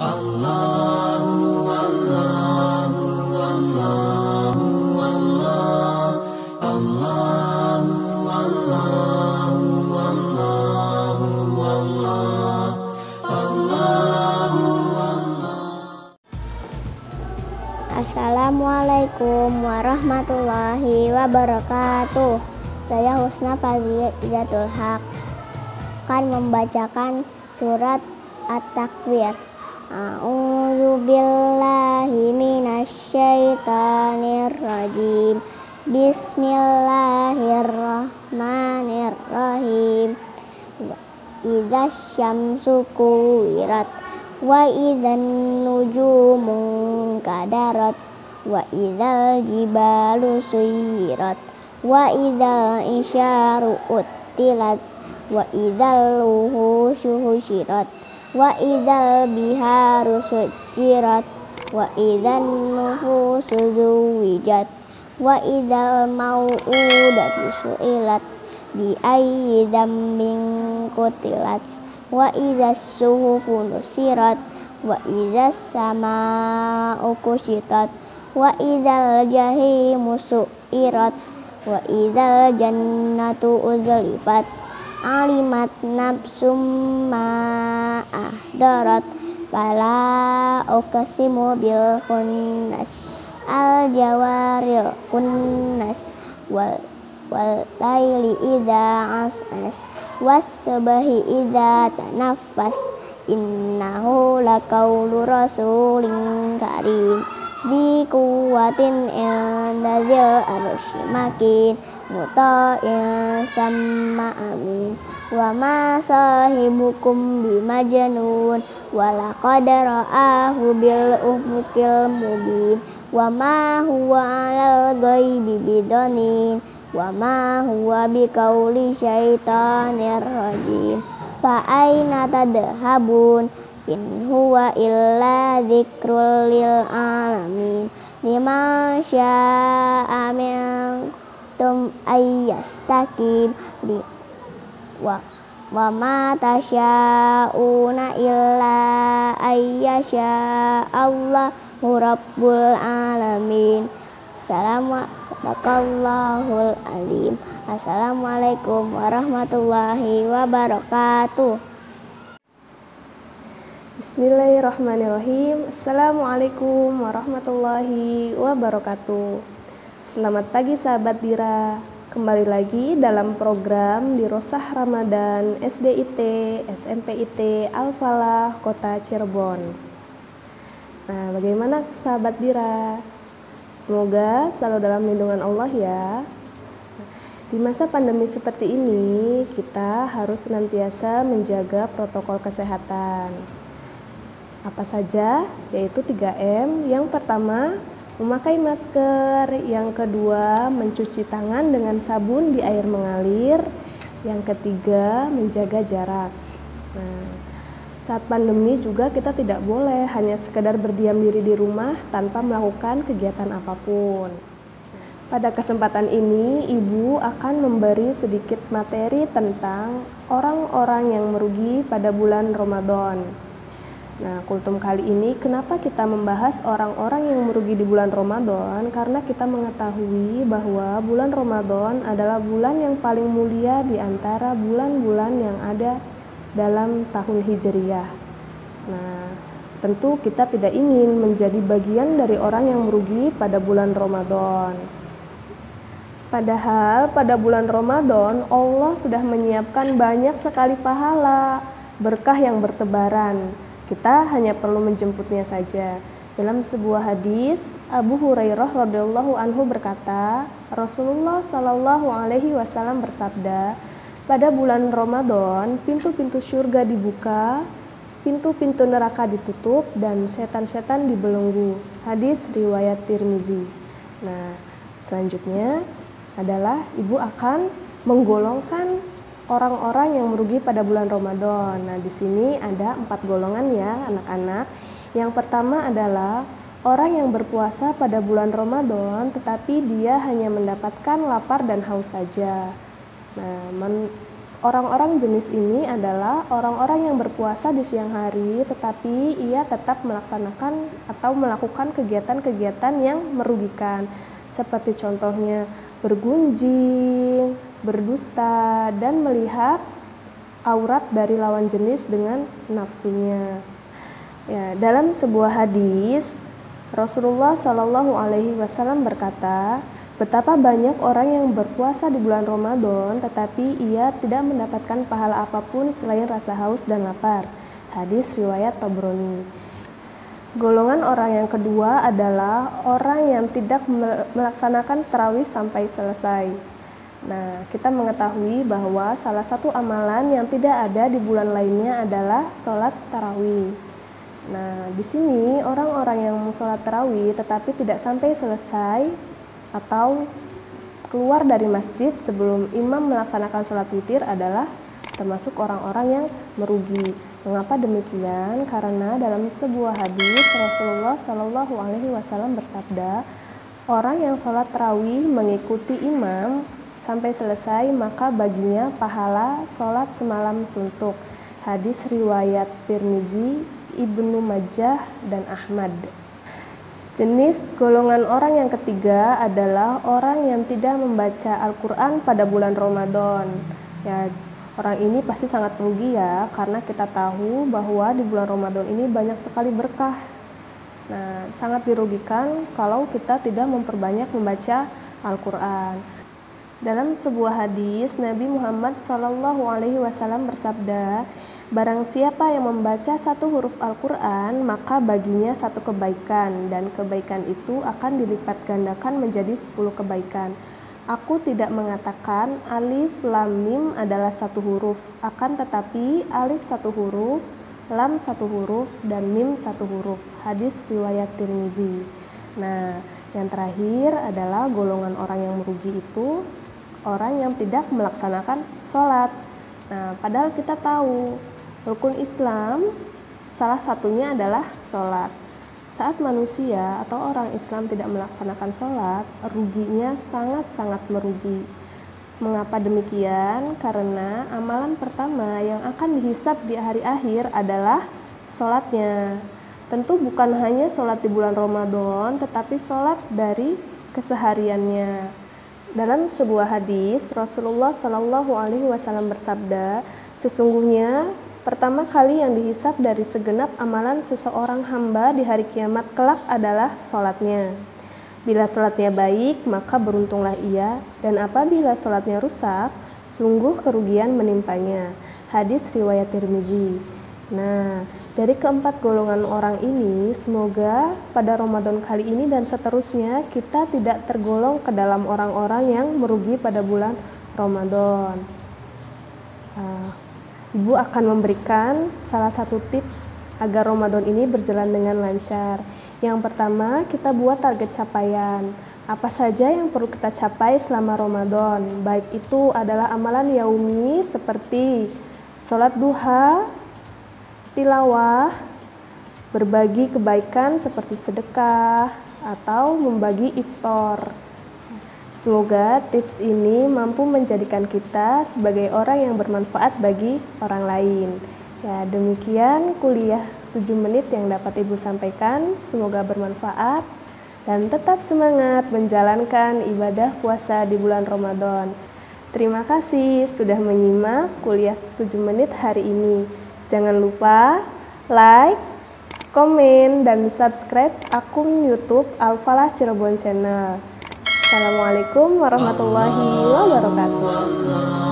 Allahu Allahu Allahu Allah Allahu Allahu Allahu Allah Allahu Allah. Assalamualaikum warahmatullahi wabarakatuh. Saya Husna Fazilatul Haq akan membacakan surat At-Takwir. A'udzu billahi minasyaitonir rajim. Bismillahirrahmanirrahim. Idza syamsu kuwirat wa idzan nujumu kadarat wa idzal jibalu suyirat wa idzal isyaru uttilat wa idzal wuhusyu husyirat wa idzal biharu sujirat wa idzan nufusu zuwijat wa idzal mau'udatu su'ilat bi ayyi dzambin qutilat wa idzas suhufu nusirat wa idzas samaa'u kusyitat wa idzal jahimu su'irat wa idzal jannatu uzlifat alimat nafsum ma ahdarat fala uqsimu bil khunnas al jawaril khunnas wal laili idza as'as was subhi idza tanaffas innahu laqaulu rasulin karim dzi quwwatin inda dzil arsy makin muta'in samma amin wa ma sahibukum bimajnun wa laqad ra'ahu bil ufuqil mubin wa ma huwa 'alal ghaibi bidanin wa ma huwa biqauli syaitanir rajim fa aina tadhhabun in huwa illa dzikrul lil alamin liman syaa'a minkum ayyastaqim wa ma tasya'una illa ayyasha Allahu rabbul alamin. Sadaqallahul azim. Assalamualaikum warahmatullahi wabarakatuh. Bismillahirrahmanirrahim. Assalamualaikum warahmatullahi wabarakatuh. Selamat pagi sahabat Dira. Kembali lagi dalam program Dirosah Ramadan SDIT SMPIT Al-Falah Kota Cirebon. Nah, bagaimana sahabat Dira? Semoga selalu dalam lindungan Allah ya. Di masa pandemi seperti ini, kita harus senantiasa menjaga protokol kesehatan. Apa saja? Yaitu 3M. Yang pertama, memakai masker. Yang kedua, mencuci tangan dengan sabun di air mengalir. Yang ketiga, menjaga jarak. Nah, saat pandemi juga kita tidak boleh hanya sekedar berdiam diri di rumah tanpa melakukan kegiatan apapun. Pada kesempatan ini, Ibu akan memberi sedikit materi tentang orang-orang yang merugi pada bulan Ramadan. Nah, kultum kali ini kenapa kita membahas orang-orang yang merugi di bulan Ramadan? Karena kita mengetahui bahwa bulan Ramadan adalah bulan yang paling mulia di antara bulan-bulan yang ada dalam tahun Hijriyah. Nah, tentu kita tidak ingin menjadi bagian dari orang yang merugi pada bulan Ramadan. Padahal pada bulan Ramadan Allah sudah menyiapkan banyak sekali pahala, berkah yang bertebaran. Kita hanya perlu menjemputnya saja. Dalam sebuah hadis, Abu Hurairah radhiyallahu anhu berkata, Rasulullah shallallahu alaihi wasallam bersabda, pada bulan Ramadan pintu-pintu surga dibuka, pintu-pintu neraka ditutup, dan setan-setan dibelenggu. Hadis riwayat Tirmizi. Nah, selanjutnya adalah Ibu akan menggolongkan orang-orang yang merugi pada bulan Ramadan. Nah, di sini ada 4 golongan ya, anak-anak. Yang pertama adalah orang yang berpuasa pada bulan Ramadan, tetapi dia hanya mendapatkan lapar dan haus saja. Nah, Orang-orang jenis ini adalah orang-orang yang berpuasa di siang hari, tetapi ia tetap melaksanakan atau melakukan kegiatan-kegiatan yang merugikan, seperti contohnya bergunjing, berdusta, dan melihat aurat dari lawan jenis dengan nafsunya. Ya, dalam sebuah hadis, Rasulullah Shallallahu Alaihi Wasallam berkata, betapa banyak orang yang berpuasa di bulan Ramadan, tetapi ia tidak mendapatkan pahala apapun selain rasa haus dan lapar. Hadis riwayat Tabrani. Golongan orang yang kedua adalah orang yang tidak melaksanakan tarawih sampai selesai. Nah, kita mengetahui bahwa salah satu amalan yang tidak ada di bulan lainnya adalah sholat tarawih. Nah, di sini orang-orang yang sholat tarawih tetapi tidak sampai selesai atau keluar dari masjid sebelum imam melaksanakan sholat witir adalah termasuk orang-orang yang merugi. Mengapa demikian? Karena dalam sebuah hadis Rasulullah Shallallahu Alaihi Wasallam bersabda, orang yang sholat tarawih mengikuti imam sampai selesai maka baginya pahala sholat semalam suntuk. Hadis riwayat Tirmizi, Ibnu Majah, dan Ahmad. Jenis golongan orang yang ketiga adalah orang yang tidak membaca Al-Quran pada bulan Ramadan. Ya, orang ini pasti sangat rugi ya, karena kita tahu bahwa di bulan Ramadan ini banyak sekali berkah. Nah, sangat dirugikan kalau kita tidak memperbanyak membaca Al-Quran. Dalam sebuah hadis, Nabi Muhammad SAW bersabda, barang siapa yang membaca satu huruf Al-Quran, maka baginya satu kebaikan, dan kebaikan itu akan dilipat gandakan menjadi 10 kebaikan. Aku tidak mengatakan alif lam mim adalah satu huruf, akan tetapi alif satu huruf, lam satu huruf, dan mim satu huruf. Hadis riwayat Tirmizi. Nah, yang terakhir adalah golongan orang yang merugi itu orang yang tidak melaksanakan sholat. Nah, padahal kita tahu rukun Islam salah satunya adalah sholat. Saat manusia atau orang Islam tidak melaksanakan sholat, ruginya sangat-sangat merugi. Mengapa demikian? Karena amalan pertama yang akan dihisab di hari akhir adalah sholatnya. Tentu bukan hanya sholat di bulan Ramadan, tetapi sholat dari kesehariannya. Dalam sebuah hadis, Rasulullah Shallallahu Alaihi Wasallam bersabda, sesungguhnya pertama kali yang dihisab dari segenap amalan seseorang hamba di hari kiamat kelak adalah sholatnya. Bila sholatnya baik, maka beruntunglah ia, dan apabila sholatnya rusak, sungguh kerugian menimpanya. Hadis riwayat Tirmizi. Nah, dari keempat golongan orang ini, semoga pada Ramadan kali ini dan seterusnya kita tidak tergolong ke dalam orang-orang yang merugi pada bulan Ramadan. Ibu akan memberikan salah satu tips agar Ramadan ini berjalan dengan lancar. Yang pertama, kita buat target capaian. Apa saja yang perlu kita capai selama Ramadan? Baik itu adalah amalan yaumi seperti sholat duha, tilawah, berbagi kebaikan seperti sedekah, atau membagi iftar. Semoga tips ini mampu menjadikan kita sebagai orang yang bermanfaat bagi orang lain. Ya, demikian kuliah 7 menit yang dapat Ibu sampaikan. Semoga bermanfaat dan tetap semangat menjalankan ibadah puasa di bulan Ramadan. Terima kasih sudah menyimak kuliah 7 menit hari ini. Jangan lupa like, komen, dan subscribe akun YouTube Al-Falah Cirebon Channel. Assalamualaikum warahmatullahi wabarakatuh.